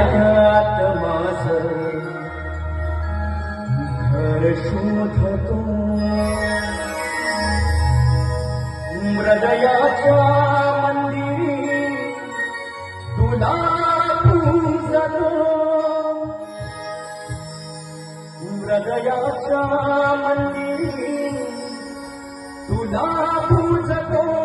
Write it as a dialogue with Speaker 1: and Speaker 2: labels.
Speaker 1: हृदयात माझ घर शोधतो हृदयाच्या मंदिरी तुला पूजतो हृदयाच्या मंदिरी तुला पूजतो